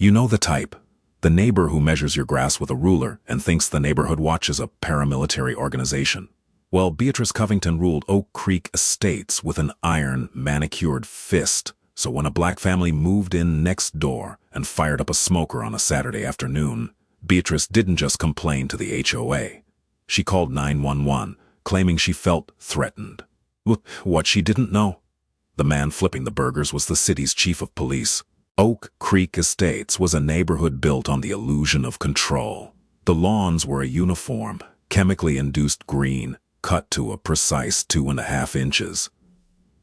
You know the type. The neighbor who measures your grass with a ruler and thinks the neighborhood watch is a paramilitary organization. Well, Beatrice Covington ruled Oak Creek Estates with an iron, manicured fist, so when a black family moved in next door and fired up a smoker on a Saturday afternoon, Beatrice didn't just complain to the HOA. She called 911, claiming she felt threatened. What she didn't know? The man flipping the burgers was the city's chief of police. Oak Creek Estates was a neighborhood built on the illusion of control. The lawns were a uniform, chemically induced green, cut to a precise 2.5 inches.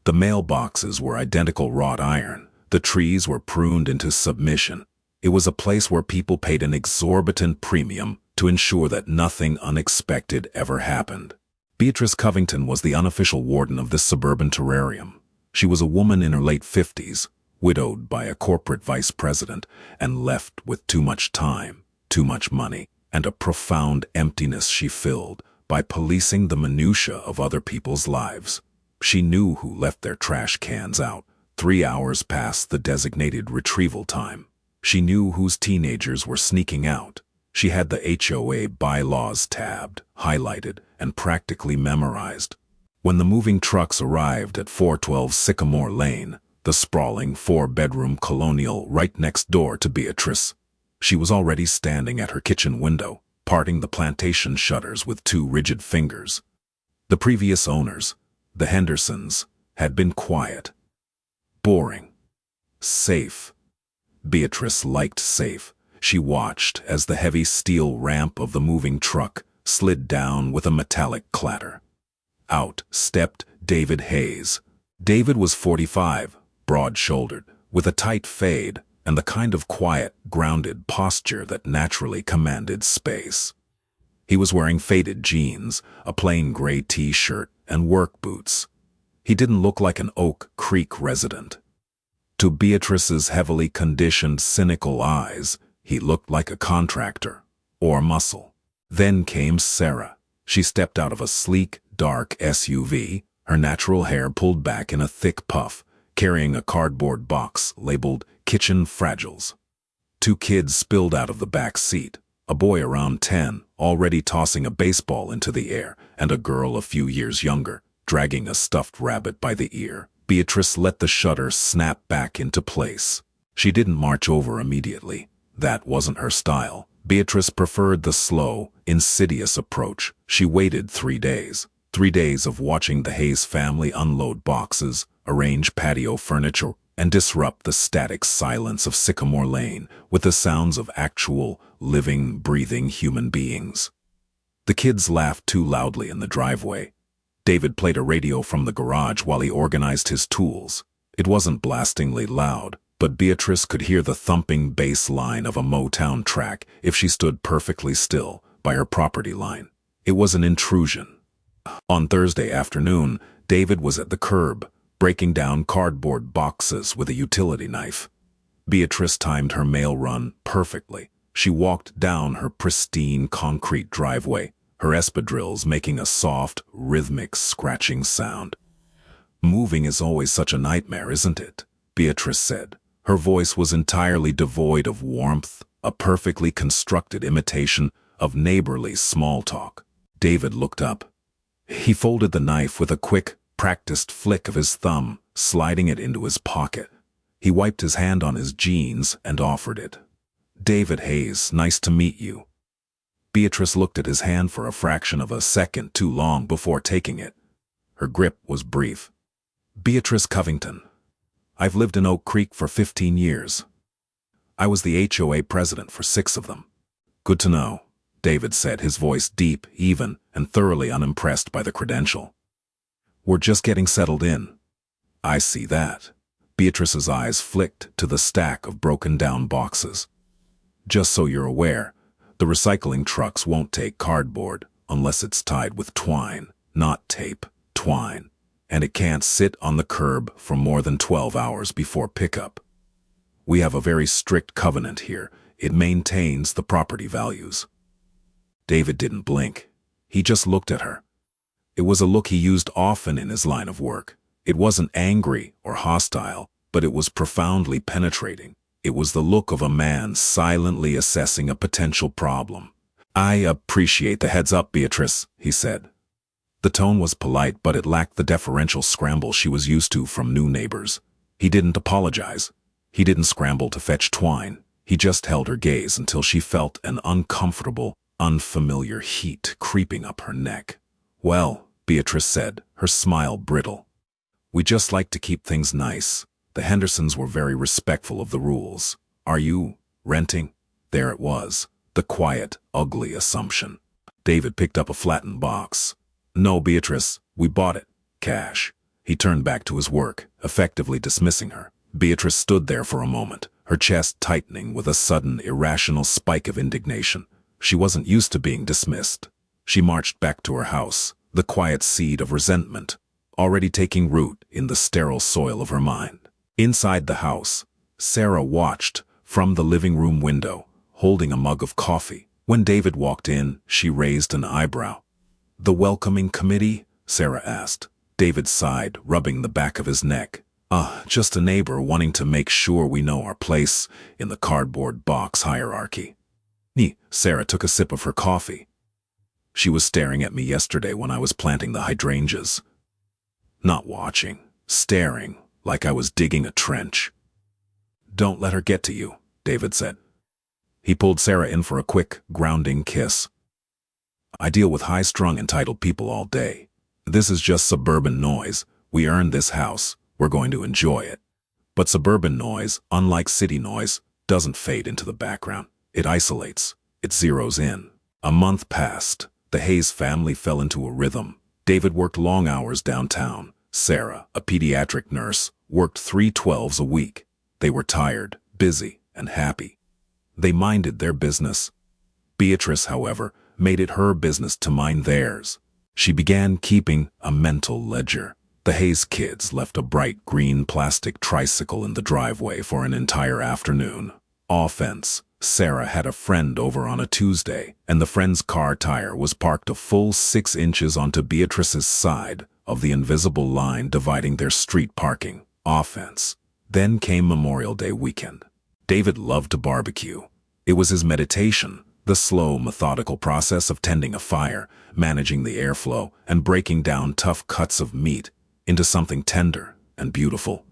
The mailboxes were identical wrought iron. The trees were pruned into submission. It was a place where people paid an exorbitant premium to ensure that nothing unexpected ever happened. Beatrice Covington was the unofficial warden of this suburban terrarium. She was a woman in her late 50s, widowed by a corporate vice president, and left with too much time, too much money, and a profound emptiness she filled by policing the minutiae of other people's lives. She knew who left their trash cans out 3 hours past the designated retrieval time. She knew whose teenagers were sneaking out. She had the HOA bylaws tabbed, highlighted, and practically memorized. When the moving trucks arrived at 412 Sycamore Lane, the sprawling 4-bedroom colonial right next door to Beatrice, she was already standing at her kitchen window, parting the plantation shutters with 2 rigid fingers. The previous owners, the Hendersons, had been quiet, boring, safe. Beatrice liked safe. She watched as the heavy steel ramp of the moving truck slid down with a metallic clatter. Out stepped David Hayes. David was 45, broad-shouldered, with a tight fade and the kind of quiet, grounded posture that naturally commanded space. He was wearing faded jeans, a plain gray t-shirt, and work boots. He didn't look like an Oak Creek resident. To Beatrice's heavily conditioned, cynical eyes, he looked like a contractor, or muscle. Then came Sarah. She stepped out of a sleek, dark SUV, her natural hair pulled back in a thick puff, carrying a cardboard box labeled Kitchen Fragiles. 2 kids spilled out of the back seat, a boy around 10, already tossing a baseball into the air, and a girl a few years younger, dragging a stuffed rabbit by the ear. Beatrice let the shutter snap back into place. She didn't march over immediately. That wasn't her style. Beatrice preferred the slow, insidious approach. She waited 3 days. 3 days of watching the Hayes family unload boxes, arrange patio furniture, and disrupt the static silence of Sycamore Lane with the sounds of actual, living, breathing human beings. The kids laughed too loudly in the driveway. David played a radio from the garage while he organized his tools. It wasn't blastingly loud, but Beatrice could hear the thumping bass line of a Motown track if she stood perfectly still by her property line. It was an intrusion. On Thursday afternoon, David was at the curb, breaking down cardboard boxes with a utility knife. Beatrice timed her mail run perfectly. She walked down her pristine concrete driveway, her espadrilles making a soft, rhythmic scratching sound. "Moving is always such a nightmare, isn't it?" Beatrice said. Her voice was entirely devoid of warmth, a perfectly constructed imitation of neighborly small talk. David looked up. He folded the knife with a quick, practiced flick of his thumb, sliding it into his pocket. He wiped his hand on his jeans and offered it. "David Hayes, nice to meet you." Beatrice looked at his hand for a fraction of a second too long before taking it. Her grip was brief. "Beatrice Covington. I've lived in Oak Creek for 15 years. I was the HOA president for 6 of them." "Good to know," David said, his voice deep, even, and thoroughly unimpressed by the credential. "We're just getting settled in." "I see that." Beatrice's eyes flicked to the stack of broken-down boxes. "Just so you're aware, the recycling trucks won't take cardboard unless it's tied with twine, not tape, twine. And it can't sit on the curb for more than 12 hours before pickup. We have a very strict covenant here. It maintains the property values." David didn't blink. He just looked at her. It was a look he used often in his line of work. It wasn't angry or hostile, but it was profoundly penetrating. It was the look of a man silently assessing a potential problem. "I appreciate the heads up, Beatrice," he said. The tone was polite, but it lacked the deferential scramble she was used to from new neighbors. He didn't apologize. He didn't scramble to fetch twine. He just held her gaze until she felt an uncomfortable, unfamiliar heat creeping up her neck. "Well," Beatrice said, her smile brittle, "we just like to keep things nice. The Hendersons were very respectful of the rules. Are you renting?" There it was, the quiet, ugly assumption. David picked up a flattened box. "No, Beatrice, we bought it. Cash." He turned back to his work, effectively dismissing her. Beatrice stood there for a moment, her chest tightening with a sudden, irrational spike of indignation. She wasn't used to being dismissed. She marched back to her house, the quiet seed of resentment already taking root in the sterile soil of her mind. Inside the house, Sarah watched from the living room window, holding a mug of coffee. When David walked in, she raised an eyebrow. "The welcoming committee?" Sarah asked. David sighed, rubbing the back of his neck. Just a neighbor wanting to make sure we know our place in the cardboard box hierarchy." Sarah took a sip of her coffee. She was staring at me yesterday when I was planting the hydrangeas. Not watching, staring, like I was digging a trench. "Don't let her get to you," David said. He pulled Sarah in for a quick, grounding kiss. "I deal with high-strung, entitled people all day. This is just suburban noise. We earned this house. We're going to enjoy it." But suburban noise, unlike city noise, doesn't fade into the background. It isolates. It zeroes in. A month passed. The Hayes family fell into a rhythm. David worked long hours downtown. Sarah, a pediatric nurse, worked 3 12s a week. They were tired, busy, and happy. They minded their business. Beatrice, however, made it her business to mind theirs. She began keeping a mental ledger. The Hayes kids left a bright green plastic tricycle in the driveway for an entire afternoon. Offense. Sarah had a friend over on a Tuesday, and the friend's car tire was parked a full 6 inches onto Beatrice's side of the invisible line dividing their street parking. Offense. Then came Memorial Day weekend. David loved to barbecue. It was his meditation, the slow, methodical process of tending a fire, managing the airflow, and breaking down tough cuts of meat into something tender and beautiful.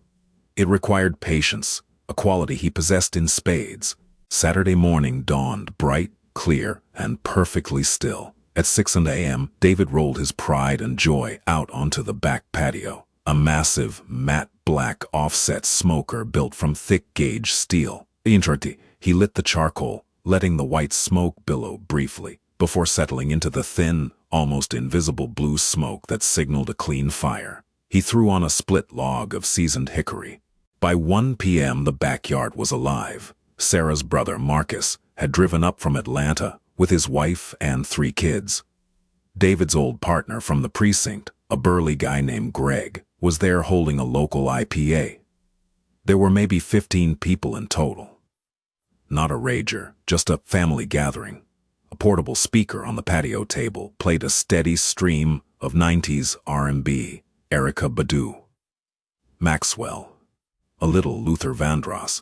It required patience, a quality he possessed in spades. Saturday morning dawned bright, clear, and perfectly still. At 6 a.m., David rolled his pride and joy out onto the back patio, a massive, matte black offset smoker built from thick-gauge steel. He lit the charcoal, letting the white smoke billow briefly, before settling into the thin, almost invisible blue smoke that signaled a clean fire. He threw on a split log of seasoned hickory. By 1 p.m., the backyard was alive. Sarah's brother, Marcus, had driven up from Atlanta with his wife and 3 kids. David's old partner from the precinct, a burly guy named Greg, was there holding a local IPA. There were maybe 15 people in total. Not a rager, just a family gathering. A portable speaker on the patio table played a steady stream of 90s R&B, Erykah Badu, Maxwell, a little Luther Vandross.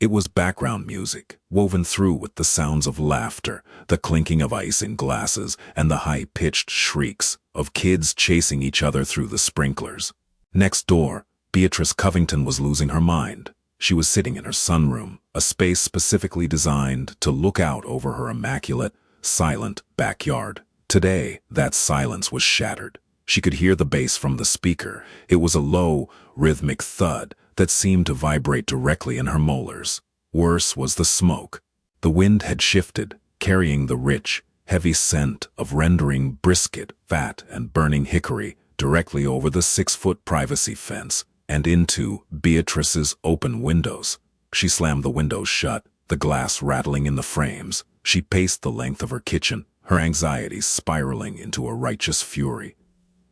It was background music, woven through with the sounds of laughter, the clinking of ice in glasses, and the high-pitched shrieks of kids chasing each other through the sprinklers. Next door, Beatrice Covington was losing her mind. She was sitting in her sunroom, a space specifically designed to look out over her immaculate, silent backyard. Today, that silence was shattered. She could hear the bass from the speaker. It was a low, rhythmic thud that seemed to vibrate directly in her molars. Worse was the smoke. The wind had shifted, carrying the rich, heavy scent of rendering brisket, fat, and burning hickory directly over the 6-foot privacy fence and into Beatrice's open windows. She slammed the windows shut, the glass rattling in the frames. She paced the length of her kitchen, her anxieties spiraling into a righteous fury.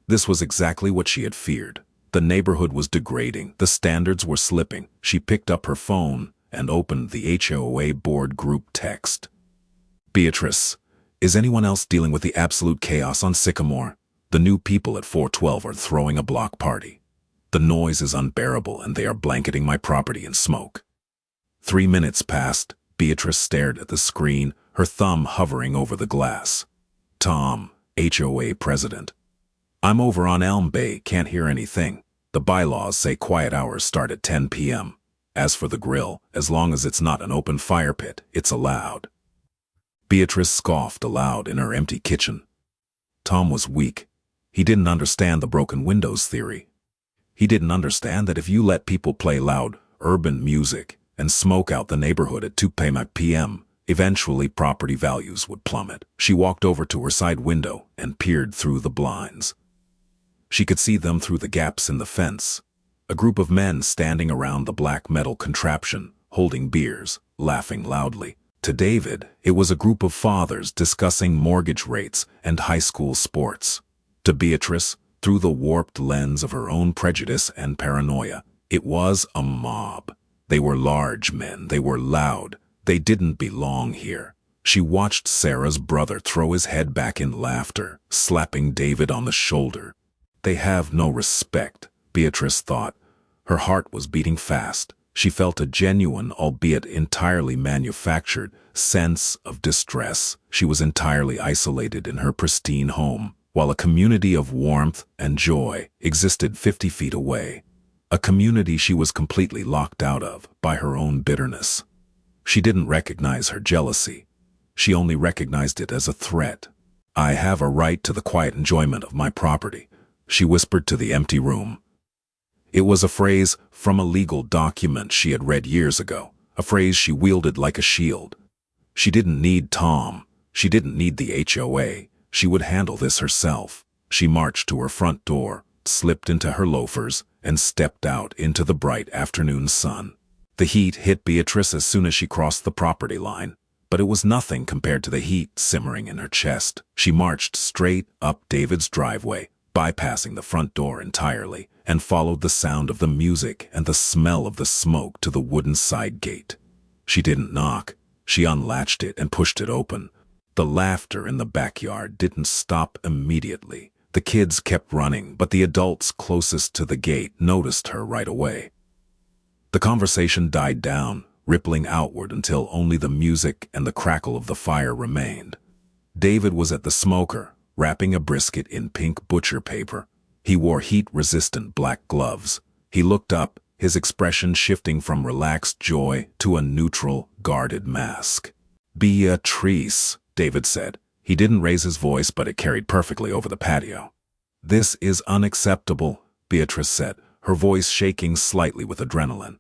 This was exactly what she had feared. The neighborhood was degrading. The standards were slipping. She picked up her phone and opened the HOA board group text. "Beatrice, is anyone else dealing with the absolute chaos on Sycamore? The new people at 412 are throwing a block party. The noise is unbearable and they are blanketing my property in smoke. 3 minutes passed. Beatrice stared at the screen, her thumb hovering over the glass. Tom, HOA president. I'm over on Elm Bay, can't hear anything. The bylaws say quiet hours start at 10 p.m. As for the grill, as long as it's not an open fire pit, it's allowed. Beatrice scoffed aloud in her empty kitchen. Tom was weak. He didn't understand the broken windows theory. He didn't understand that if you let people play loud, urban music and smoke out the neighborhood at 2 p.m., eventually property values would plummet. She walked over to her side window and peered through the blinds. She could see them through the gaps in the fence. A group of men standing around the black metal contraption, holding beers, laughing loudly. To David, it was a group of fathers discussing mortgage rates and high school sports. To Beatrice, through the warped lens of her own prejudice and paranoia, it was a mob. They were large men, they were loud, they didn't belong here. She watched Sarah's brother throw his head back in laughter, slapping David on the shoulder. They have no respect, Beatrice thought. Her heart was beating fast. She felt a genuine, albeit entirely manufactured, sense of distress. She was entirely isolated in her pristine home, while a community of warmth and joy existed 50 feet away. A community she was completely locked out of by her own bitterness. She didn't recognize her jealousy. She only recognized it as a threat. I have a right to the quiet enjoyment of my property, she whispered to the empty room. It was a phrase from a legal document she had read years ago, a phrase she wielded like a shield. She didn't need Tom. She didn't need the HOA. She would handle this herself. She marched to her front door, slipped into her loafers, and stepped out into the bright afternoon sun. The heat hit Beatrice as soon as she crossed the property line, but it was nothing compared to the heat simmering in her chest. She marched straight up David's driveway, bypassing the front door entirely, and followed the sound of the music and the smell of the smoke to the wooden side gate. She didn't knock. She unlatched it and pushed it open. The laughter in the backyard didn't stop immediately. The kids kept running, but the adults closest to the gate noticed her right away. The conversation died down, rippling outward until only the music and the crackle of the fire remained. David was at the smoker, wrapping a brisket in pink butcher paper. He wore heat-resistant black gloves. He looked up, his expression shifting from relaxed joy to a neutral, guarded mask. "Beatrice," David said. He didn't raise his voice, but it carried perfectly over the patio. "This is unacceptable," Beatrice said, her voice shaking slightly with adrenaline.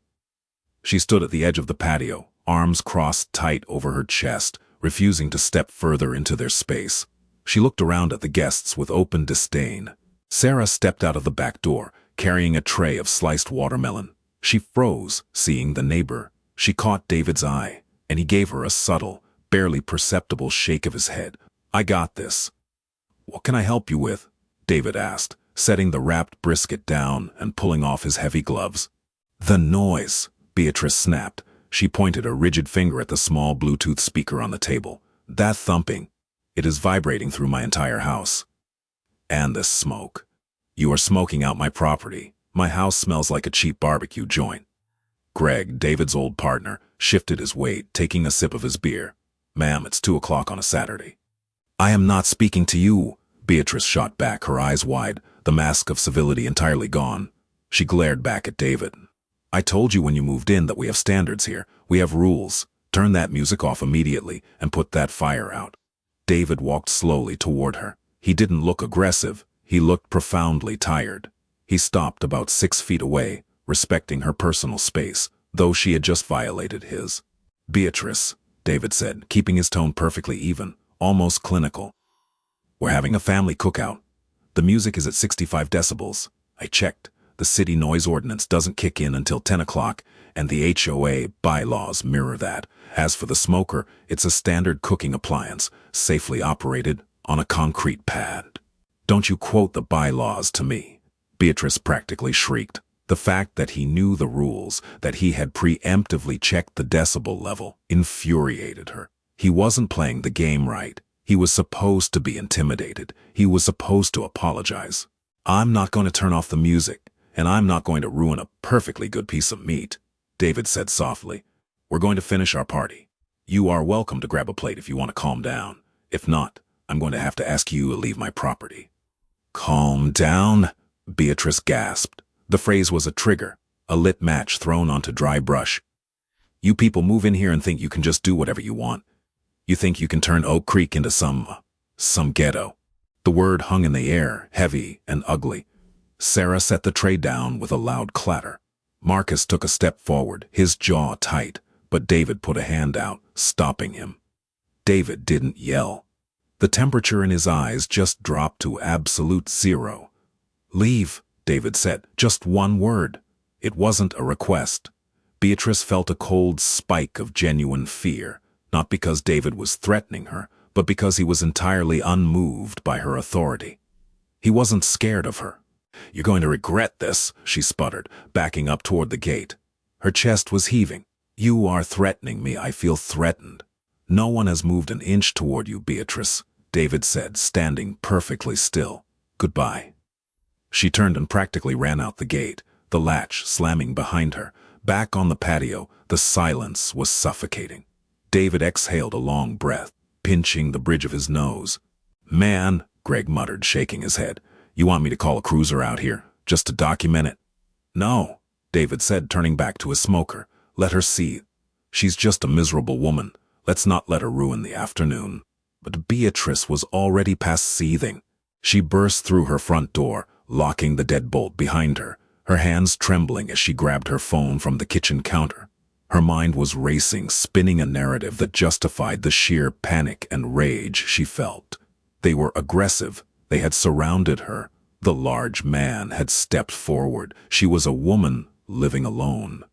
She stood at the edge of the patio, arms crossed tight over her chest, refusing to step further into their space. She looked around at the guests with open disdain. Sarah stepped out of the back door, carrying a tray of sliced watermelon. She froze, seeing the neighbor. She caught David's eye, and he gave her a subtle, barely perceptible shake of his head. "I got this." "What can I help you with?" David asked, setting the wrapped brisket down and pulling off his heavy gloves. "The noise," Beatrice snapped. She pointed a rigid finger at the small Bluetooth speaker on the table. "That thumping. It is vibrating through my entire house. And the smoke. You are smoking out my property. My house smells like a cheap barbecue joint." Greg, David's old partner, shifted his weight, taking a sip of his beer. "Ma'am, it's 2 o'clock on a Saturday." "I am not speaking to you," Beatrice shot back, her eyes wide, the mask of civility entirely gone. She glared back at David. "I told you when you moved in that we have standards here. We have rules. Turn that music off immediately and put that fire out." David walked slowly toward her. He didn't look aggressive. He looked profoundly tired. He stopped about 6 feet away, respecting her personal space, though she had just violated his. "Beatrice," David said, keeping his tone perfectly even, almost clinical. "We're having a family cookout. The music is at 65 decibels. I checked. The city noise ordinance doesn't kick in until 10 o'clock, and the HOA bylaws mirror that. As for the smoker, it's a standard cooking appliance, safely operated on a concrete pad." "Don't you quote the bylaws to me," Beatrice practically shrieked. The fact that he knew the rules, that he had preemptively checked the decibel level, infuriated her. He wasn't playing the game right. He was supposed to be intimidated. He was supposed to apologize. "I'm not going to turn off the music, and I'm not going to ruin a perfectly good piece of meat," David said softly. We're going to finish our party. You are welcome to grab a plate if you want to calm down. If not, I'm going to have to ask you to leave my property." "Calm down?" Beatrice gasped. The phrase was a trigger, a lit match thrown onto dry brush. "You people move in here and think you can just do whatever you want. You think you can turn Oak Creek into some ghetto." The word hung in the air, heavy and ugly. Sarah set the tray down with a loud clatter. Marcus took a step forward, his jaw tight, but David put a hand out, stopping him. David didn't yell. The temperature in his eyes just dropped to absolute zero. "Leave," David said, just one word. It wasn't a request. Beatrice felt a cold spike of genuine fear, not because David was threatening her, but because he was entirely unmoved by her authority. He wasn't scared of her. "You're going to regret this," she sputtered, backing up toward the gate. Her chest was heaving. "You are threatening me. I feel threatened." "No one has moved an inch toward you, Beatrice," David said, standing perfectly still. "Goodbye." She turned and practically ran out the gate, the latch slamming behind her. Back on the patio, the silence was suffocating. David exhaled a long breath, pinching the bridge of his nose. "Man," Greg muttered, shaking his head, "you want me to call a cruiser out here, just to document it?" "No," David said, turning back to his smoker. "Let her see. She's just a miserable woman. Let's not let her ruin the afternoon." But Beatrice was already past seething. She burst through her front door, locking the deadbolt behind her, her hands trembling as she grabbed her phone from the kitchen counter. Her mind was racing, spinning a narrative that justified the sheer panic and rage she felt. They were aggressive. They had surrounded her. The large man had stepped forward. She was a woman living alone.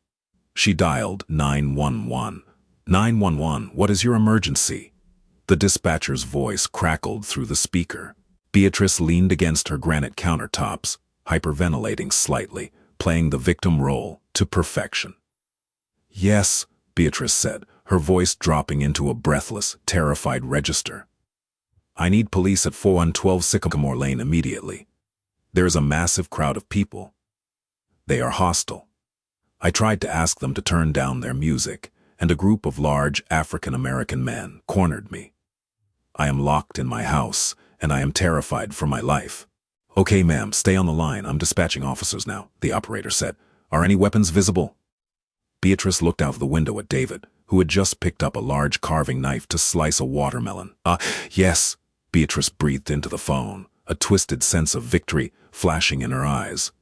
She dialed 911. "911, what is your emergency?" The dispatcher's voice crackled through the speaker. Beatrice leaned against her granite countertops, hyperventilating slightly, playing the victim role to perfection. "Yes," Beatrice said, her voice dropping into a breathless, terrified register. "I need police at 4112 Sycamore Lane immediately. There is a massive crowd of people. They are hostile. I tried to ask them to turn down their music, and a group of large African-American men cornered me. I am locked in my house, and I am terrified for my life." "Okay, ma'am, stay on the line. I'm dispatching officers now," the operator said. "Are any weapons visible?" Beatrice looked out of the window at David, who had just picked up a large carving knife to slice a watermelon. Yes," Beatrice breathed into the phone, a twisted sense of victory flashing in her eyes.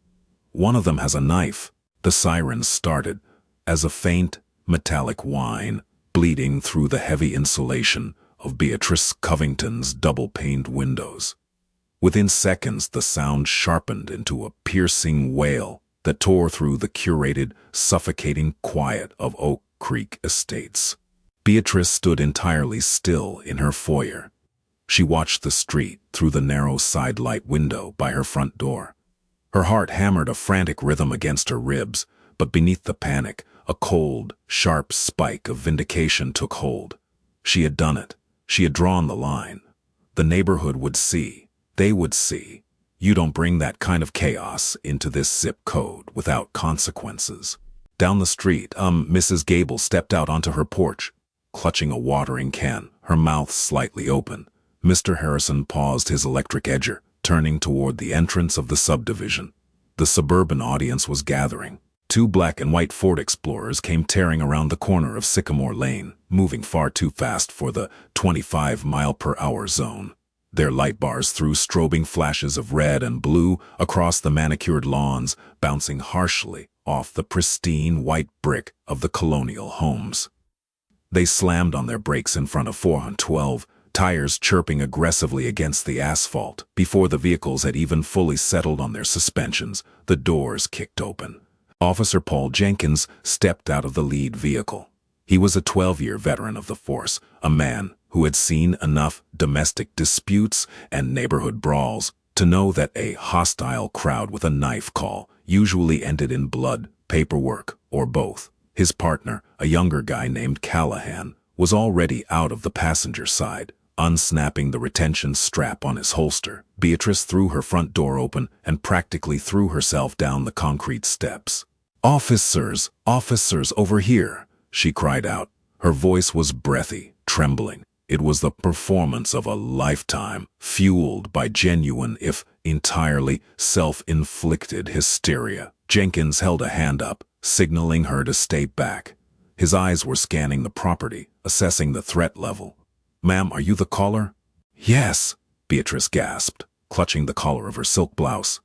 "One of them has a knife." The sirens started, as a faint, metallic whine, bleeding through the heavy insulation of Beatrice Covington's double-paned windows. Within seconds, the sound sharpened into a piercing wail that tore through the curated, suffocating quiet of Oak Creek Estates. Beatrice stood entirely still in her foyer. She watched the street through the narrow side-light window by her front door. Her heart hammered a frantic rhythm against her ribs, but beneath the panic, a cold, sharp spike of vindication took hold. She had done it. She had drawn the line. The neighborhood would see. They would see. You don't bring that kind of chaos into this zip code without consequences. Down the street, Mrs. Gable stepped out onto her porch, clutching a watering can, her mouth slightly open. Mr. Harrison paused his electric edger, turning toward the entrance of the subdivision. The suburban audience was gathering. Two black and white Ford Explorers came tearing around the corner of Sycamore Lane, moving far too fast for the 25-mile-per-hour zone. Their light bars threw strobing flashes of red and blue across the manicured lawns, bouncing harshly off the pristine white brick of the colonial homes. They slammed on their brakes in front of 412, tires chirping aggressively against the asphalt. Before the vehicles had even fully settled on their suspensions, the doors kicked open. Officer Paul Jenkins stepped out of the lead vehicle. He was a 12-year veteran of the force, a man who had seen enough domestic disputes and neighborhood brawls to know that a hostile crowd with a knife call usually ended in blood, paperwork, or both. His partner, a younger guy named Callahan, was already out of the passenger side, unsnapping the retention strap on his holster. Beatrice threw her front door open and practically threw herself down the concrete steps. "Officers! Officers, over here!" she cried out. Her voice was breathy, trembling. It was the performance of a lifetime, fueled by genuine, if entirely self-inflicted hysteria. Jenkins held a hand up, signaling her to stay back. His eyes were scanning the property, assessing the threat level. "Ma'am, are you the caller?" "Yes," Beatrice gasped, clutching the collar of her silk blouse.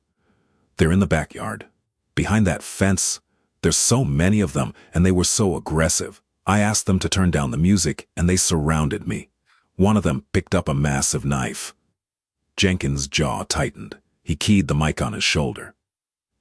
"They're in the backyard. Behind that fence. There's so many of them, and they were so aggressive. I asked them to turn down the music, and they surrounded me. One of them picked up a massive knife." Jenkins' jaw tightened. He keyed the mic on his shoulder.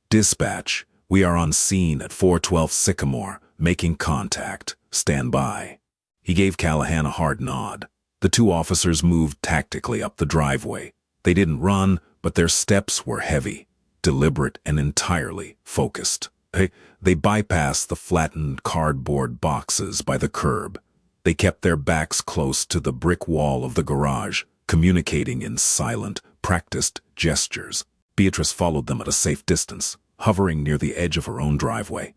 "Dispatch, we are on scene at 412 Sycamore, making contact. Stand by." He gave Callahan a hard nod. The two officers moved tactically up the driveway. They didn't run, but their steps were heavy, deliberate, and entirely focused. They bypassed the flattened cardboard boxes by the curb. They kept their backs close to the brick wall of the garage, communicating in silent, practiced gestures. Beatrice followed them at a safe distance, hovering near the edge of her own driveway.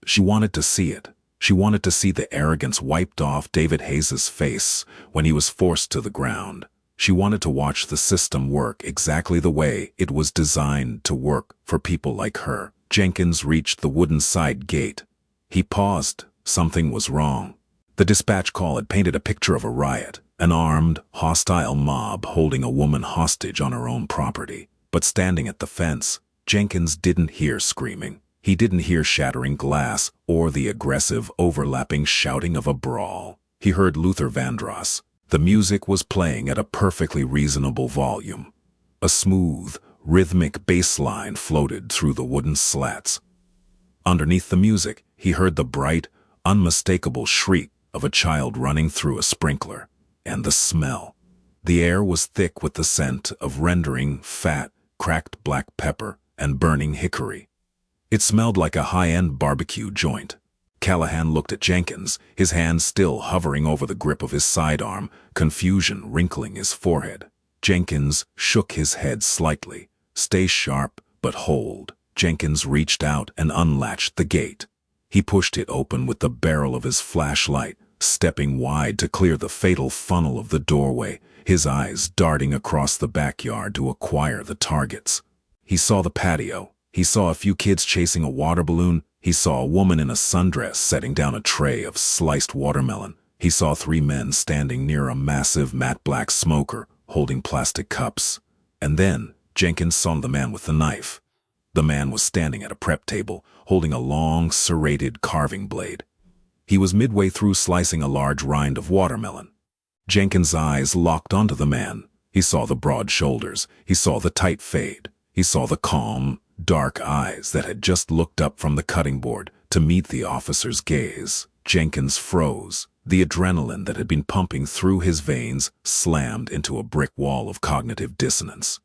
She wanted to see it. She wanted to see the arrogance wiped off David Hayes's face when he was forced to the ground. She wanted to watch the system work exactly the way it was designed to work for people like her. Jenkins reached the wooden side gate. He paused. Something was wrong. The dispatch call had painted a picture of a riot, an armed, hostile mob holding a woman hostage on her own property. But standing at the fence, Jenkins didn't hear screaming. He didn't hear shattering glass or the aggressive, overlapping shouting of a brawl. He heard Luther Vandross. The music was playing at a perfectly reasonable volume. A smooth, rhythmic bass line floated through the wooden slats. Underneath the music, he heard the bright, unmistakable shriek of a child running through a sprinkler. And the smell. The air was thick with the scent of rendering, fat, cracked black pepper, and burning hickory. It smelled like a high-end barbecue joint. Callahan looked at Jenkins, his hand still hovering over the grip of his sidearm, confusion wrinkling his forehead. Jenkins shook his head slightly. "Stay sharp, but hold." Jenkins reached out and unlatched the gate. He pushed it open with the barrel of his flashlight, stepping wide to clear the fatal funnel of the doorway, his eyes darting across the backyard to acquire the targets. He saw the patio. He saw a few kids chasing a water balloon. He saw a woman in a sundress setting down a tray of sliced watermelon. He saw 3 men standing near a massive matte black smoker, holding plastic cups. And then Jenkins saw the man with the knife. The man was standing at a prep table, holding a long, serrated carving blade. He was midway through slicing a large rind of watermelon. Jenkins' eyes locked onto the man. He saw the broad shoulders. He saw the tight fade. He saw the calm, dark eyes that had just looked up from the cutting board to meet the officer's gaze. Jenkins froze. The adrenaline that had been pumping through his veins slammed into a brick wall of cognitive dissonance.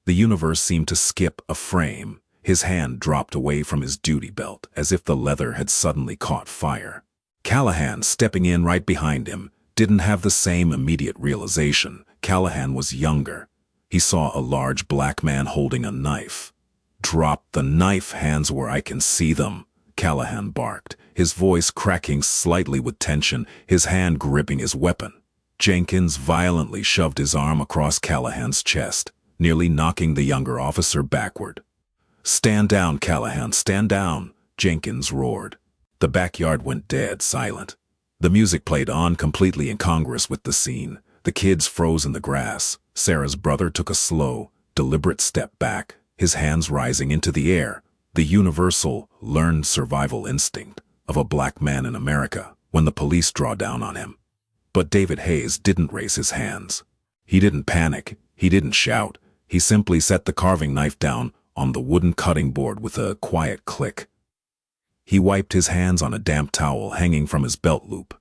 The universe seemed to skip a frame. His hand dropped away from his duty belt as if the leather had suddenly caught fire. Callahan, stepping in right behind him, didn't have the same immediate realization. Callahan was younger. He saw a large black man holding a knife. "Drop the knife, hands where I can see them," Callahan barked, his voice cracking slightly with tension, his hand gripping his weapon. Jenkins violently shoved his arm across Callahan's chest, nearly knocking the younger officer backward. "Stand down, Callahan, stand down," Jenkins roared. The backyard went dead silent. The music played on, completely incongruous with the scene. The kids froze in the grass. Sarah's brother took a slow, deliberate step back, his hands rising into the air, the universal, learned survival instinct of a black man in America when the police draw down on him. But David Hayes didn't raise his hands. He didn't panic. He didn't shout. He simply set the carving knife down on the wooden cutting board with a quiet click. He wiped his hands on a damp towel hanging from his belt loop.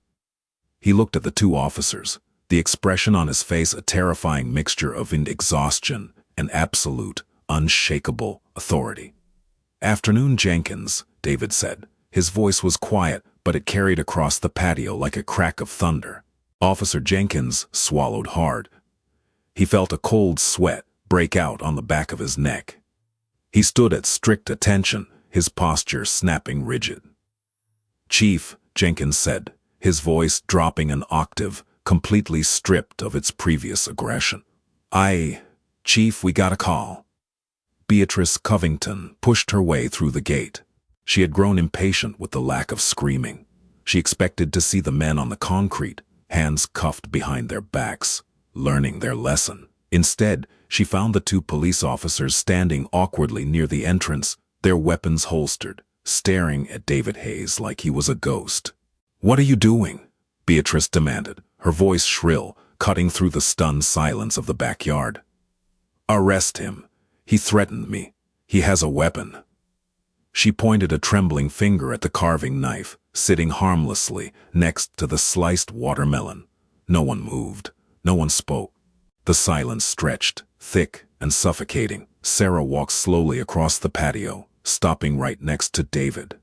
He looked at the two officers, the expression on his face a terrifying mixture of exhaustion and absolute, unshakable authority. "Afternoon, Jenkins," David said. His voice was quiet, but it carried across the patio like a crack of thunder. Officer Jenkins swallowed hard. He felt a cold sweat break out on the back of his neck. He stood at strict attention, his posture snapping rigid. "Chief," Jenkins said, his voice dropping an octave, completely stripped of its previous aggression. Chief, we got a call. Beatrice Covington pushed her way through the gate. She had grown impatient with the lack of screaming. She expected to see the men on the concrete, hands cuffed behind their backs, learning their lesson. Instead, she found the two police officers standing awkwardly near the entrance, their weapons holstered, staring at David Hayes like he was a ghost. "What are you doing?" Beatrice demanded, her voice shrill, cutting through the stunned silence of the backyard. "Arrest him. He threatened me. He has a weapon." She pointed a trembling finger at the carving knife, sitting harmlessly next to the sliced watermelon. No one moved. No one spoke. The silence stretched, thick and suffocating. Sarah walked slowly across the patio, stopping right next to David.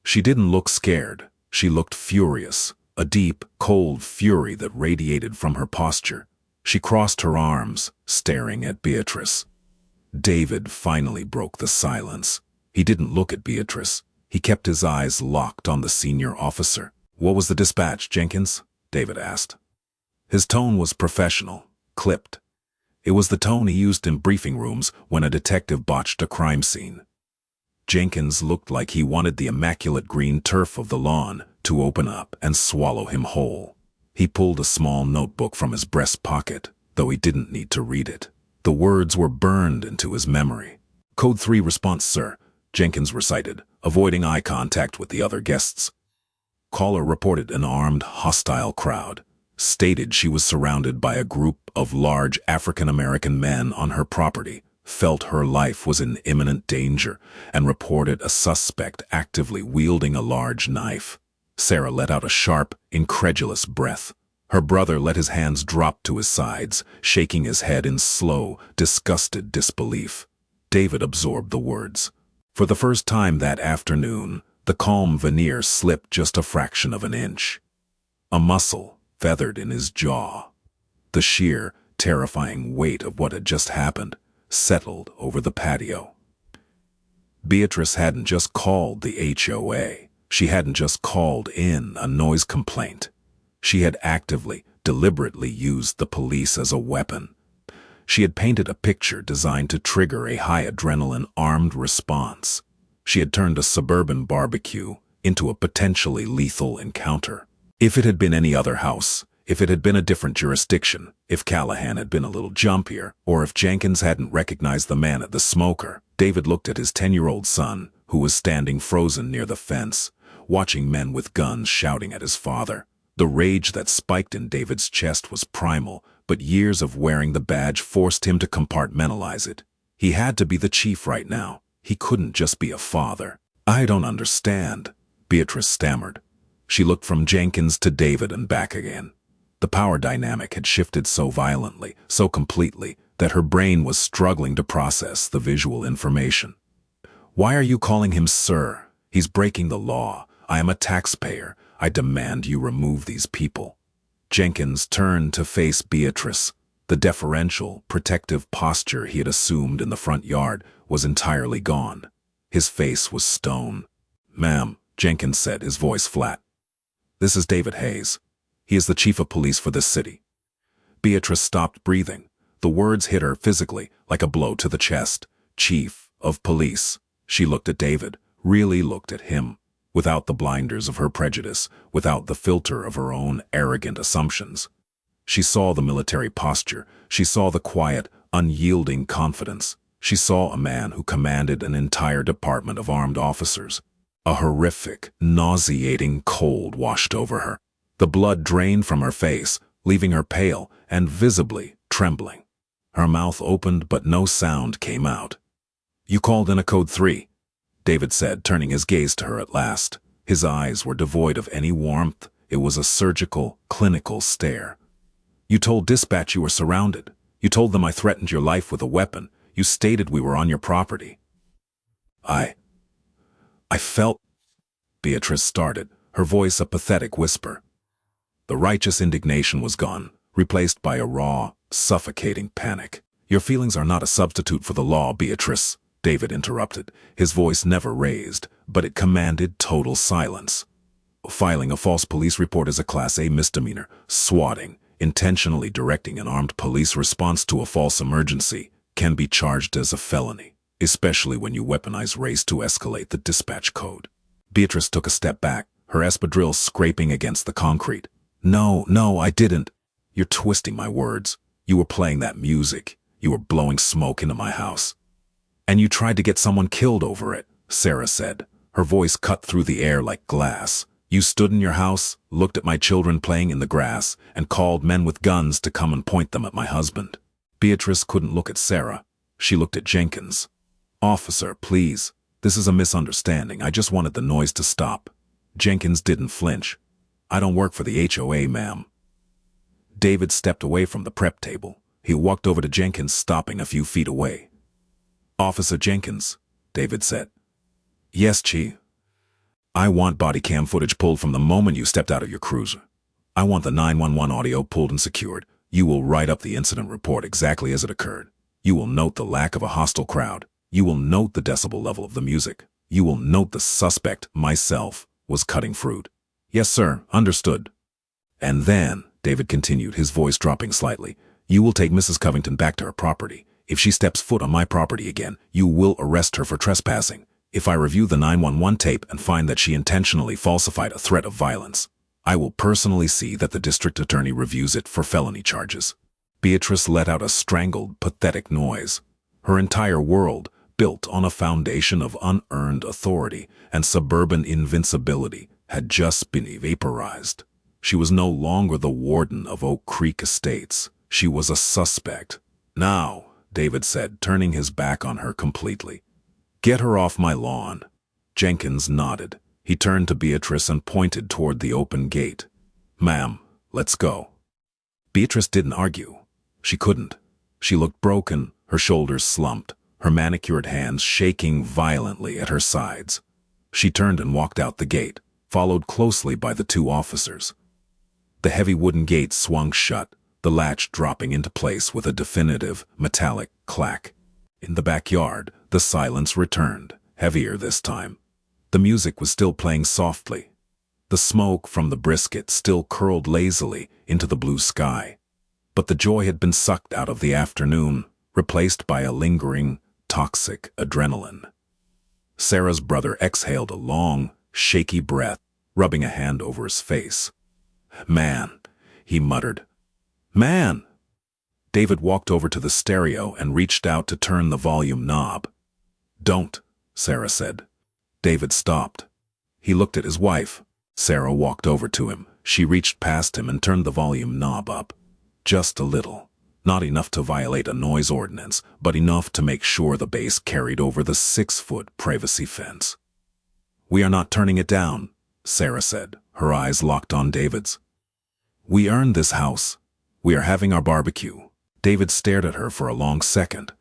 She didn't look scared. She looked furious, a deep, cold fury that radiated from her posture. She crossed her arms, staring at Beatrice. David finally broke the silence. He didn't look at Beatrice. He kept his eyes locked on the senior officer. "What was the dispatch, Jenkins?" David asked. His tone was professional, clipped. It was the tone he used in briefing rooms when a detective botched a crime scene. Jenkins looked like he wanted the immaculate green turf of the lawn to open up and swallow him whole. He pulled a small notebook from his breast pocket, though he didn't need to read it. The words were burned into his memory. "Code 3 response, sir," Jenkins recited, avoiding eye contact with the other guests. Caller reported an armed, hostile crowd, stated she was surrounded by a group of large African-American men on her property, felt her life was in imminent danger, and reported a suspect actively wielding a large knife. Sarah let out a sharp, incredulous breath. Her brother let his hands drop to his sides, shaking his head in slow, disgusted disbelief. David absorbed the words. For the first time that afternoon, the calm veneer slipped just a fraction of an inch. A muscle feathered in his jaw. The sheer, terrifying weight of what had just happened settled over the patio. Beatrice hadn't just called the HOA. She hadn't just called in a noise complaint. She had actively, deliberately used the police as a weapon. She had painted a picture designed to trigger a high-adrenaline armed response. She had turned a suburban barbecue into a potentially lethal encounter. If it had been any other house, if it had been a different jurisdiction, if Callahan had been a little jumpier, or if Jenkins hadn't recognized the man at the smoker, David looked at his 10-year-old son, who was standing frozen near the fence, watching men with guns shouting at his father. The rage that spiked in David's chest was primal, but years of wearing the badge forced him to compartmentalize it. He had to be the chief right now. He couldn't just be a father. "I don't understand," Beatrice stammered. She looked from Jenkins to David and back again. The power dynamic had shifted so violently, so completely, that her brain was struggling to process the visual information. "Why are you calling him sir? He's breaking the law. I am a taxpayer. I demand you remove these people." Jenkins turned to face Beatrice. The deferential, protective posture he had assumed in the front yard was entirely gone. His face was stone. "Ma'am," Jenkins said, his voice flat. "This is David Hayes. He is the chief of police for this city." Beatrice stopped breathing. The words hit her physically, like a blow to the chest. Chief of police. She looked at David, really looked at him, without the blinders of her prejudice, without the filter of her own arrogant assumptions. She saw the military posture. She saw the quiet, unyielding confidence. She saw a man who commanded an entire department of armed officers. A horrific, nauseating cold washed over her. The blood drained from her face, leaving her pale and visibly trembling. Her mouth opened, but no sound came out. "You called in a code 3, David said, turning his gaze to her at last. His eyes were devoid of any warmth. It was a surgical, clinical stare. "You told dispatch you were surrounded. You told them I threatened your life with a weapon. You stated we were on your property." I felt," Beatrice started, her voice a pathetic whisper. The righteous indignation was gone, replaced by a raw, suffocating panic. "Your feelings are not a substitute for the law, Beatrice," David interrupted. His voice never raised, but it commanded total silence. Filing a false police report is a Class A misdemeanor. Swatting, intentionally directing an armed police response to a false emergency, can be charged as a felony, especially when you weaponize race to escalate the dispatch code. Beatrice took a step back, her espadrille scraping against the concrete. No, I didn't. You're twisting my words. You were playing that music. You were blowing smoke into my house. And you tried to get someone killed over it, Sarah said. Her voice cut through the air like glass. You stood in your house, looked at my children playing in the grass, and called men with guns to come and point them at my husband. Beatrice couldn't look at Sarah. She looked at Jenkins. Officer, please. This is a misunderstanding. I just wanted the noise to stop. Jenkins didn't flinch. I don't work for the HOA, ma'am. David stepped away from the prep table. He walked over to Jenkins, stopping a few feet away. Officer Jenkins, David said. Yes, Chief. I want body cam footage pulled from the moment you stepped out of your cruiser. I want the 911 audio pulled and secured. You will write up the incident report exactly as it occurred. You will note the lack of a hostile crowd. You will note the decibel level of the music. You will note the suspect, myself, was cutting fruit. Yes, sir, understood. And then, David continued, his voice dropping slightly, you will take Mrs. Covington back to her property. If she steps foot on my property again, you will arrest her for trespassing. If I review the 911 tape and find that she intentionally falsified a threat of violence, I will personally see that the district attorney reviews it for felony charges. Beatrice let out a strangled, pathetic noise. Her entire world, built on a foundation of unearned authority and suburban invincibility, had just been vaporized. She was no longer the warden of Oak Creek Estates. She was a suspect. Now, David said, turning his back on her completely. Get her off my lawn. Jenkins nodded. He turned to Beatrice and pointed toward the open gate. Ma'am, let's go. Beatrice didn't argue. She couldn't. She looked broken, her shoulders slumped, her manicured hands shaking violently at her sides. She turned and walked out the gate, followed closely by the two officers. The heavy wooden gate swung shut, the latch dropping into place with a definitive, metallic clack. In the backyard, the silence returned, heavier this time. The music was still playing softly. The smoke from the brisket still curled lazily into the blue sky. But the joy had been sucked out of the afternoon, replaced by a lingering, toxic adrenaline. Sarah's brother exhaled a long, shaky breath, rubbing a hand over his face. Man, he muttered. Man! David walked over to the stereo and reached out to turn the volume knob. Don't, Sarah said. David stopped. He looked at his wife. Sarah walked over to him. She reached past him and turned the volume knob up. Just a little. Not enough to violate a noise ordinance, but enough to make sure the bass carried over the 6-foot privacy fence. We are not turning it down, Sarah said, her eyes locked on David's. We earned this house. We are having our barbecue. David stared at her for a long second.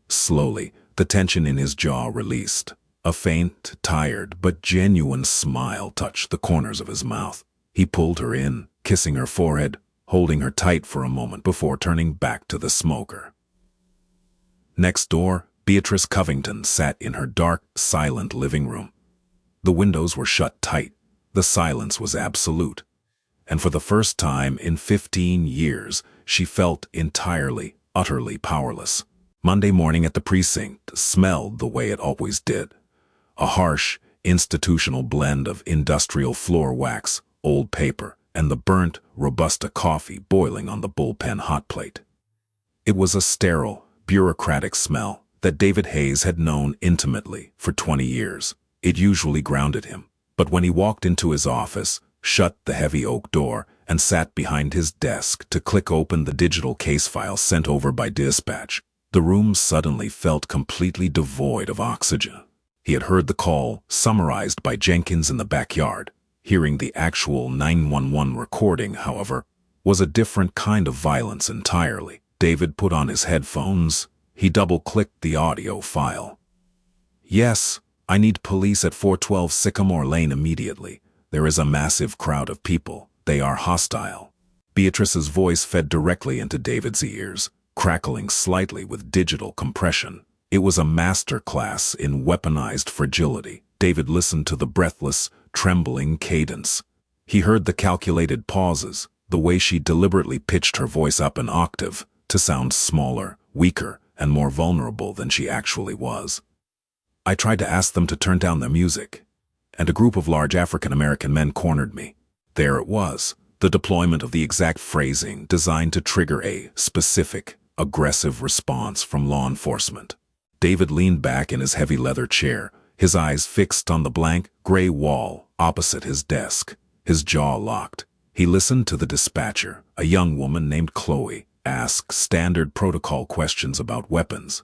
Slowly, the tension in his jaw released. A faint, tired, but genuine smile touched the corners of his mouth. He pulled her in, kissing her forehead, holding her tight for a moment before turning back to the smoker. Next door, Beatrice Covington sat in her dark, silent living room. The windows were shut tight. The silence was absolute. And for the first time in 15 years, she felt entirely, utterly powerless. Monday morning at the precinct smelled the way it always did. A harsh, institutional blend of industrial floor wax, old paper, and the burnt, Robusta coffee boiling on the bullpen hot plate. It was a sterile, bureaucratic smell that David Hayes had known intimately for 20 years. It usually grounded him, but when he walked into his office, shut the heavy oak door, and sat behind his desk to click open the digital case file sent over by dispatch, the room suddenly felt completely devoid of oxygen. He had heard the call, summarized by Jenkins in the backyard. Hearing the actual 911 recording, however, was a different kind of violence entirely. David put on his headphones. He double-clicked the audio file. Yes, I need police at 412 Sycamore Lane immediately. There is a massive crowd of people. They are hostile. Beatrice's voice fed directly into David's ears, crackling slightly with digital compression. It was a master class in weaponized fragility. David listened to the breathless, trembling cadence. He heard the calculated pauses, the way she deliberately pitched her voice up an octave to sound smaller, weaker, and more vulnerable than she actually was. I tried to ask them to turn down their music, and a group of large African-American men cornered me. There it was, the deployment of the exact phrasing designed to trigger a specific, aggressive response from law enforcement. David leaned back in his heavy leather chair, his eyes fixed on the blank, gray wall opposite his desk, his jaw locked. He listened to the dispatcher, a young woman named Chloe, ask standard protocol questions about weapons.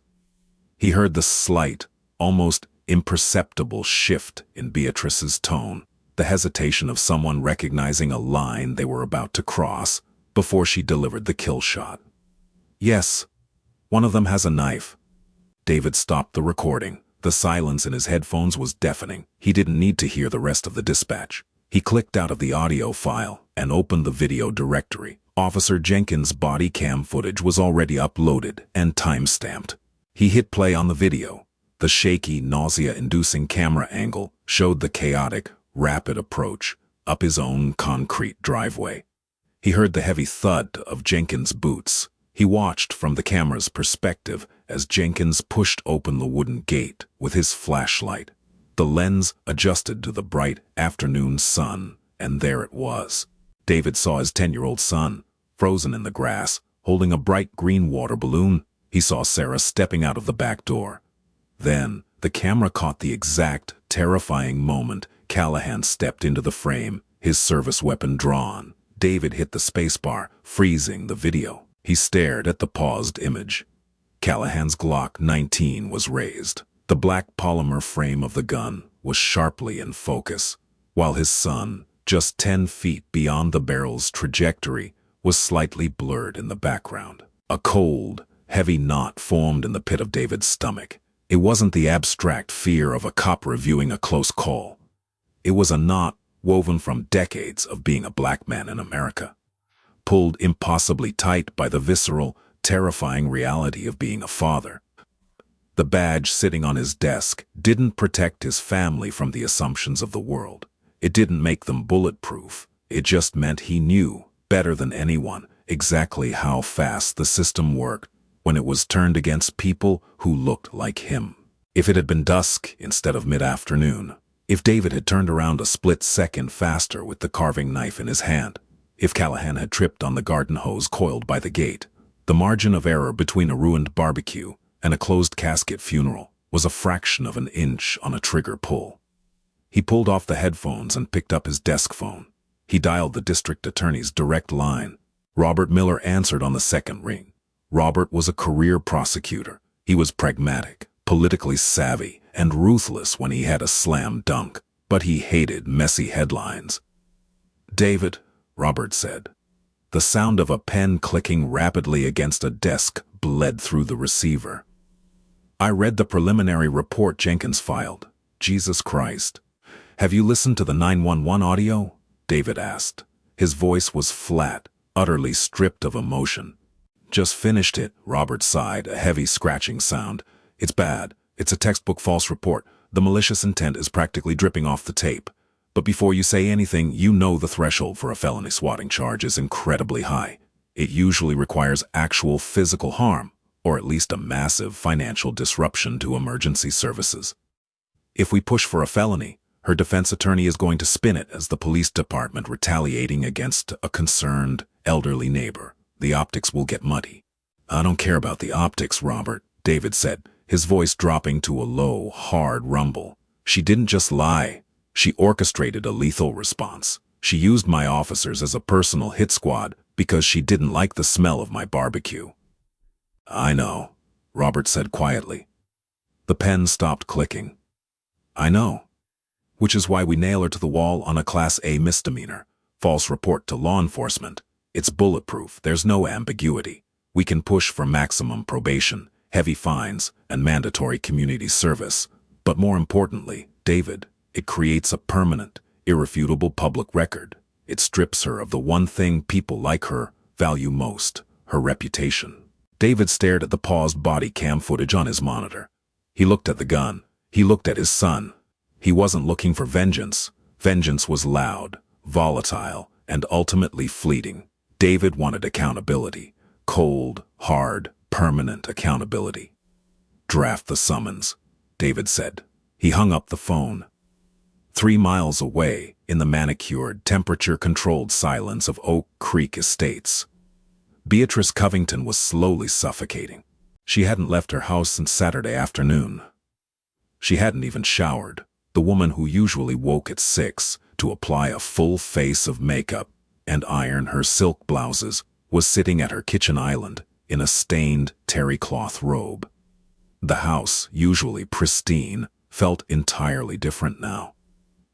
He heard the slight, almost imperceptible shift in Beatrice's tone, the hesitation of someone recognizing a line they were about to cross before she delivered the kill shot. Yes, one of them has a knife. David stopped the recording. The silence in his headphones was deafening. He didn't need to hear the rest of the dispatch. He clicked out of the audio file and opened the video directory. Officer Jenkins' body cam footage was already uploaded and time-stamped. He hit play on the video. The shaky, nausea-inducing camera angle showed the chaotic, rapid approach up his own concrete driveway. He heard the heavy thud of Jenkins' boots. He watched from the camera's perspective as Jenkins pushed open the wooden gate with his flashlight. The lens adjusted to the bright afternoon sun, and there it was. David saw his 10-year-old son, frozen in the grass, holding a bright green water balloon. He saw Sarah stepping out of the back door. Then, the camera caught the exact, terrifying moment Callahan stepped into the frame, his service weapon drawn. David hit the spacebar, freezing the video. He stared at the paused image. Callahan's Glock 19 was raised. The black polymer frame of the gun was sharply in focus, while his son, just 10 feet beyond the barrel's trajectory, was slightly blurred in the background. A cold, heavy knot formed in the pit of David's stomach. It wasn't the abstract fear of a cop reviewing a close call. It was a knot woven from decades of being a black man in America, pulled impossibly tight by the visceral, terrifying reality of being a father. The badge sitting on his desk didn't protect his family from the assumptions of the world. It didn't make them bulletproof. It just meant he knew, better than anyone, exactly how fast the system worked when it was turned against people who looked like him. If it had been dusk instead of mid-afternoon, if David had turned around a split second faster with the carving knife in his hand, if Callahan had tripped on the garden hose coiled by the gate, the margin of error between a ruined barbecue and a closed casket funeral was a fraction of an inch on a trigger pull. He pulled off the headphones and picked up his desk phone. He dialed the district attorney's direct line. Robert Miller answered on the second ring. Robert was a career prosecutor. He was pragmatic, politically savvy, and ruthless when he had a slam dunk, but he hated messy headlines. "David," Robert said. The sound of a pen clicking rapidly against a desk bled through the receiver. "I read the preliminary report Jenkins filed. Jesus Christ. Have you listened to the 911 audio?" David asked. His voice was flat, utterly stripped of emotion. "Just finished it," Robert sighed, a heavy scratching sound. "It's bad. It's a textbook false report. The malicious intent is practically dripping off the tape. But before you say anything, you know the threshold for a felony swatting charge is incredibly high. It usually requires actual physical harm, or at least a massive financial disruption to emergency services. If we push for a felony, her defense attorney is going to spin it as the police department retaliating against a concerned, elderly neighbor. The optics will get muddy." "I don't care about the optics, Robert," David said, his voice dropping to a low, hard rumble. "She didn't just lie. She orchestrated a lethal response. She used my officers as a personal hit squad because she didn't like the smell of my barbecue." "I know," Robert said quietly. The pen stopped clicking. "I know. Which is why we nail her to the wall on a Class A misdemeanor. False report to law enforcement. It's bulletproof. There's no ambiguity. We can push for maximum probation, heavy fines, and mandatory community service. But more importantly, David, it creates a permanent, irrefutable public record. It strips her of the one thing people like her value most, her reputation." David stared at the paused body cam footage on his monitor. He looked at the gun. He looked at his son. He wasn't looking for vengeance. Vengeance was loud, volatile, and ultimately fleeting. David wanted accountability. Cold, hard, permanent accountability. "Draft the summons," David said. He hung up the phone. 3 miles away, in the manicured, temperature-controlled silence of Oak Creek Estates, Beatrice Covington was slowly suffocating. She hadn't left her house since Saturday afternoon. She hadn't even showered. The woman who usually woke at 6 to apply a full face of makeup and iron her silk blouses was sitting at her kitchen island in a stained terry cloth robe. The house, usually pristine, felt entirely different now.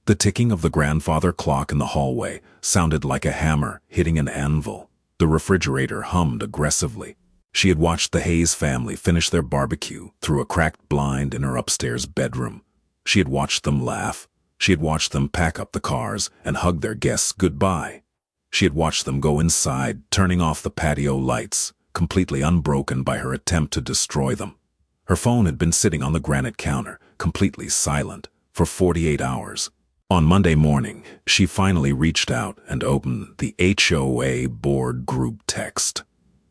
The ticking of the grandfather clock in the hallway sounded like a hammer hitting an anvil. The refrigerator hummed aggressively. She had watched the Hayes family finish their barbecue through a cracked blind in her upstairs bedroom. She had watched them laugh. She had watched them pack up the cars and hug their guests goodbye. She had watched them go inside, turning off the patio lights, completely unbroken by her attempt to destroy them. Her phone had been sitting on the granite counter, completely silent, for 48 hours. On Monday morning, she finally reached out and opened the HOA board group text.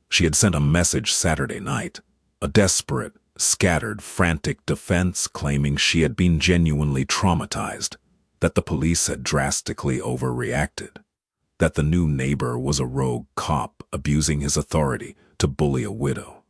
She had sent a message Saturday night, a desperate, scattered, frantic defense claiming she had been genuinely traumatized, that the police had drastically overreacted, that the new neighbor was a rogue cop abusing his authority to bully a widow.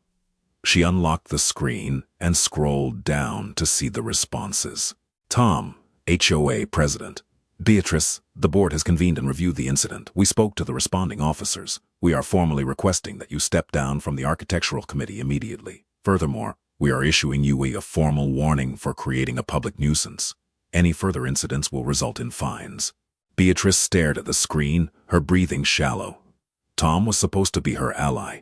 She unlocked the screen and scrolled down to see the responses. Tom, HOA President. "Beatrice, the board has convened and reviewed the incident. We spoke to the responding officers. We are formally requesting that you step down from the Architectural Committee immediately. Furthermore, we are issuing you a formal warning for creating a public nuisance. Any further incidents will result in fines." Beatrice stared at the screen, her breathing shallow. Tom was supposed to be her ally.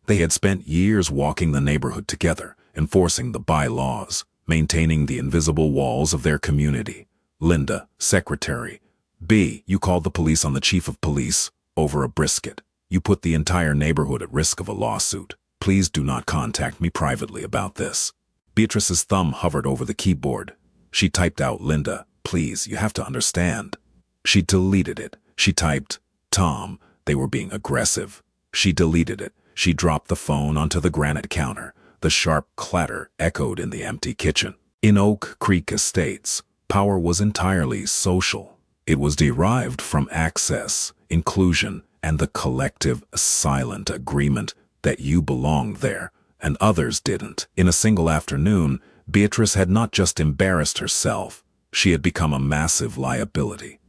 They had spent years walking the neighborhood together, enforcing the bylaws, maintaining the invisible walls of their community. Linda, secretary. "B, you called the police on the chief of police over a brisket. You put the entire neighborhood at risk of a lawsuit. Please do not contact me privately about this." Beatrice's thumb hovered over the keyboard. She typed out, "Linda, please, you have to understand." She deleted it. She typed, "Tom, they were being aggressive." She deleted it. She dropped the phone onto the granite counter. The sharp clatter echoed in the empty kitchen. In Oak Creek Estates, power was entirely social. It was derived from access, inclusion, and the collective, silent agreement that you belonged there, and others didn't. In a single afternoon, Beatrice had not just embarrassed herself, she had become a massive liability.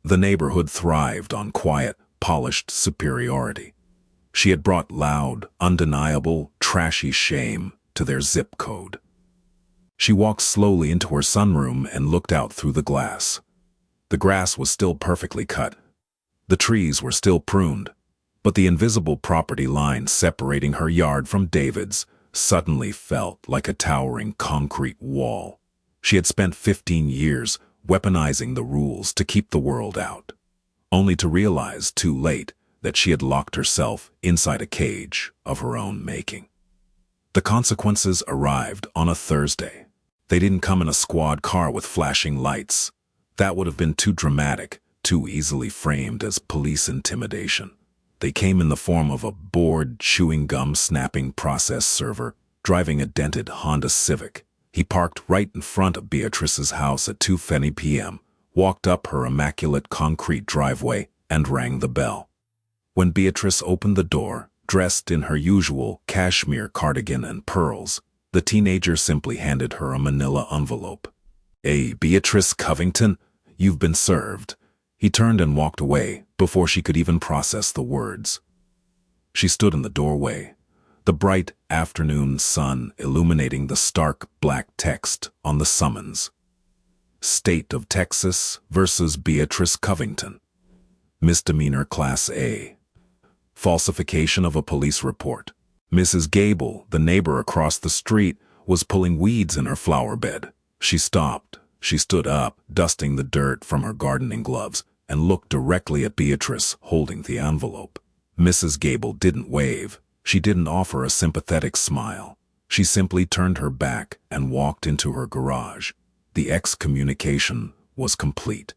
The neighborhood thrived on quiet, polished superiority. She had brought loud, undeniable, trashy shame to their zip code. She walked slowly into her sunroom and looked out through the glass. The grass was still perfectly cut. The trees were still pruned, but the invisible property line separating her yard from David's suddenly felt like a towering concrete wall. She had spent 15 years weaponizing the rules to keep the world out, only to realize too late that she had locked herself inside a cage of her own making. The consequences arrived on a Thursday. They didn't come in a squad car with flashing lights. That would have been too dramatic, too easily framed as police intimidation. They came in the form of a bored, chewing gum snapping process server driving a dented Honda Civic. He parked right in front of Beatrice's house at 2:20 p.m., walked up her immaculate concrete driveway, and rang the bell. When Beatrice opened the door, dressed in her usual cashmere cardigan and pearls, the teenager simply handed her a manila envelope. "Hey, Beatrice Covington, you've been served." He turned and walked away before she could even process the words. She stood in the doorway, the bright afternoon sun illuminating the stark black text on the summons. State of Texas versus Beatrice Covington. Misdemeanor Class A. Falsification of a police report. Mrs. Gable, the neighbor across the street, was pulling weeds in her flower bed. She stopped. She stood up, dusting the dirt from her gardening gloves, and looked directly at Beatrice, holding the envelope. Mrs. Gable didn't wave. She didn't offer a sympathetic smile. She simply turned her back and walked into her garage. The excommunication was complete.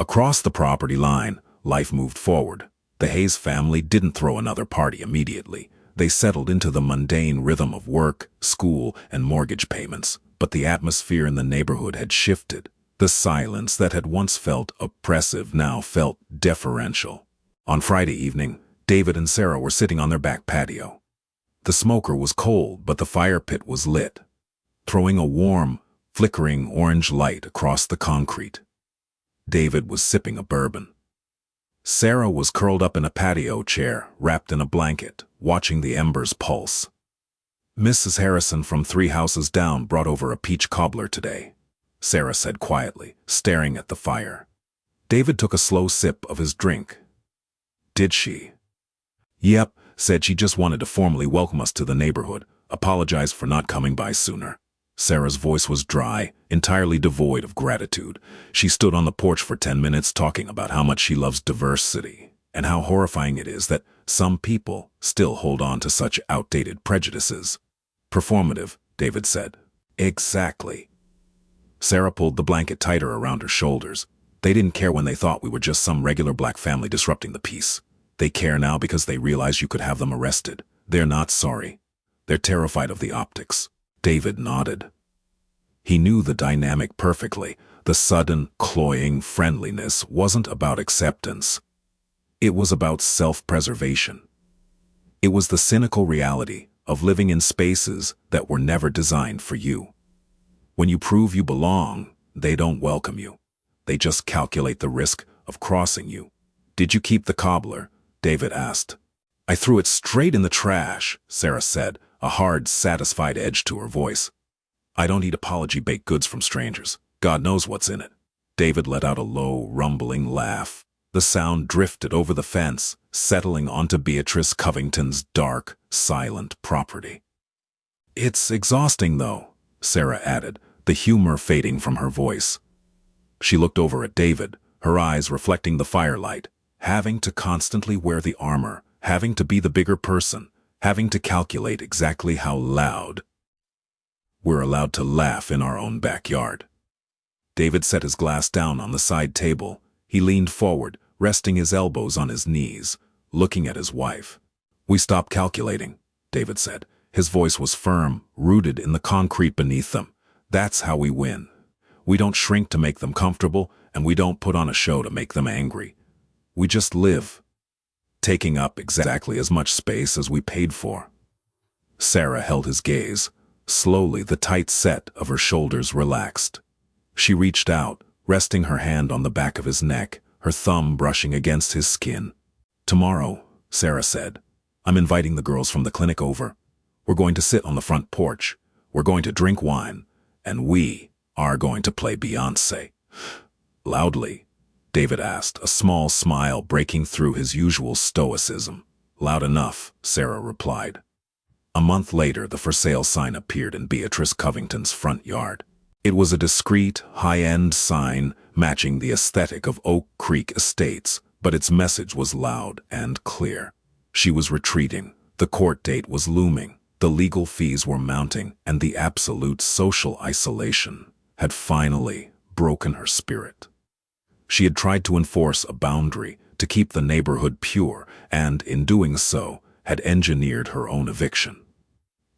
Across the property line, life moved forward. The Hayes family didn't throw another party immediately. They settled into the mundane rhythm of work, school, and mortgage payments. But the atmosphere in the neighborhood had shifted. The silence that had once felt oppressive now felt deferential. On Friday evening, David and Sarah were sitting on their back patio. The smoker was cold, but the fire pit was lit, throwing a warm, flickering orange light across the concrete. David was sipping a bourbon. Sarah was curled up in a patio chair, wrapped in a blanket, watching the embers pulse. Mrs. Harrison from 3 houses down brought over a peach cobbler today, Sarah said quietly, staring at the fire. David took a slow sip of his drink. Did she? Yep, said she just wanted to formally welcome us to the neighborhood, apologized for not coming by sooner. Sarah's voice was dry, entirely devoid of gratitude. She stood on the porch for 10 minutes talking about how much she loves diversity and how horrifying it is that some people still hold on to such outdated prejudices. Performative, David said. Exactly. Sarah pulled the blanket tighter around her shoulders. They didn't care when they thought we were just some regular black family disrupting the peace. They care now because they realize you could have them arrested. They're not sorry. They're terrified of the optics. David nodded. He knew the dynamic perfectly. The sudden, cloying friendliness wasn't about acceptance. It was about self-preservation. It was the cynical reality of living in spaces that were never designed for you. When you prove you belong, they don't welcome you. They just calculate the risk of crossing you. Did you keep the cobbler? David asked. I threw it straight in the trash, Sarah said, a hard, satisfied edge to her voice. I don't eat apology baked goods from strangers. God knows what's in it. David let out a low, rumbling laugh. The sound drifted over the fence, settling onto Beatrice Covington's dark, silent property. It's exhausting, though, Sarah added, the humor fading from her voice. She looked over at David, her eyes reflecting the firelight, having to constantly wear the armor, having to be the bigger person, having to calculate exactly how loud we're allowed to laugh in our own backyard. David set his glass down on the side table. He leaned forward, resting his elbows on his knees, looking at his wife. We stopped calculating, David said. His voice was firm, rooted in the concrete beneath them. That's how we win. We don't shrink to make them comfortable, and we don't put on a show to make them angry. We just live, taking up exactly as much space as we paid for. Sarah held his gaze. Slowly, the tight set of her shoulders relaxed. She reached out, resting her hand on the back of his neck, her thumb brushing against his skin. Tomorrow, Sarah said, I'm inviting the girls from the clinic over. We're going to sit on the front porch. We're going to drink wine. And we are going to play Beyoncé. Loudly, David asked, a small smile breaking through his usual stoicism. Loud enough, Sarah replied. A month later, the for sale sign appeared in Beatrice Covington's front yard. It was a discreet, high-end sign matching the aesthetic of Oak Creek Estates, but its message was loud and clear. She was retreating. The court date was looming. The legal fees were mounting, and the absolute social isolation had finally broken her spirit. She had tried to enforce a boundary to keep the neighborhood pure, and in doing so, had engineered her own eviction.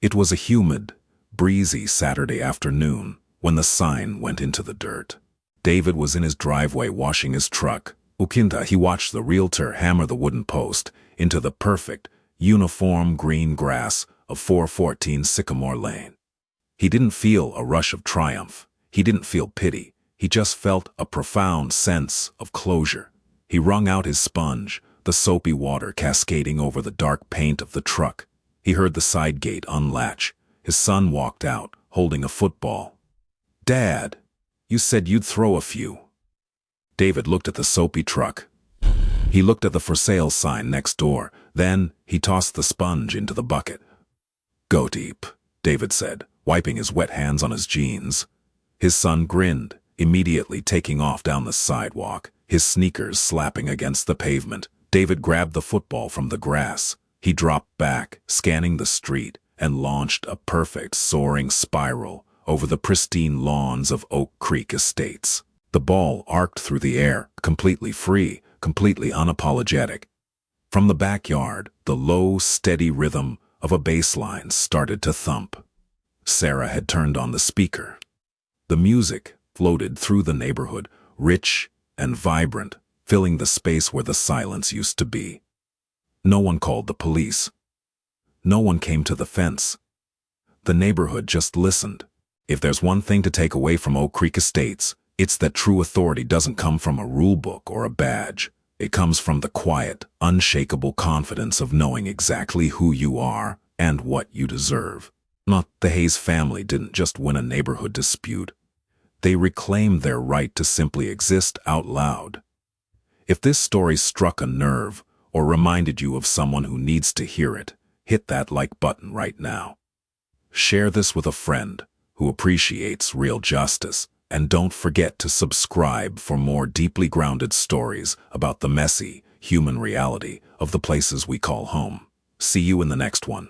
It was a humid, breezy Saturday afternoon when the sign went into the dirt. David was in his driveway washing his truck. He watched the realtor hammer the wooden post into the perfect, uniform green grass of 414 Sycamore Lane. He didn't feel a rush of triumph. He didn't feel pity. He just felt a profound sense of closure. He wrung out his sponge, the soapy water cascading over the dark paint of the truck. He heard the side gate unlatch. His son walked out, holding a football. Dad, you said you'd throw a few. David looked at the soapy truck. He looked at the for sale sign next door. Then he tossed the sponge into the bucket. Go deep, David said, wiping his wet hands on his jeans. His son grinned, immediately taking off down the sidewalk, his sneakers slapping against the pavement. David grabbed the football from the grass. He dropped back, scanning the street, and launched a perfect soaring spiral over the pristine lawns of Oak Creek Estates. The ball arced through the air, completely free, completely unapologetic. From the backyard, the low, steady rhythm of a bass line started to thump. Sarah had turned on the speaker. The music floated through the neighborhood, rich and vibrant, filling the space where the silence used to be. No one called the police. No one came to the fence. The neighborhood just listened. If there's one thing to take away from Oak Creek Estates, it's that true authority doesn't come from a rule book or a badge. It comes from the quiet, unshakable confidence of knowing exactly who you are and what you deserve. Not the Hayes family didn't just win a neighborhood dispute. They reclaimed their right to simply exist out loud. If this story struck a nerve or reminded you of someone who needs to hear it, hit that like button right now. Share this with a friend who appreciates real justice, and don't forget to subscribe for more deeply grounded stories about the messy, human reality of the places we call home. See you in the next one.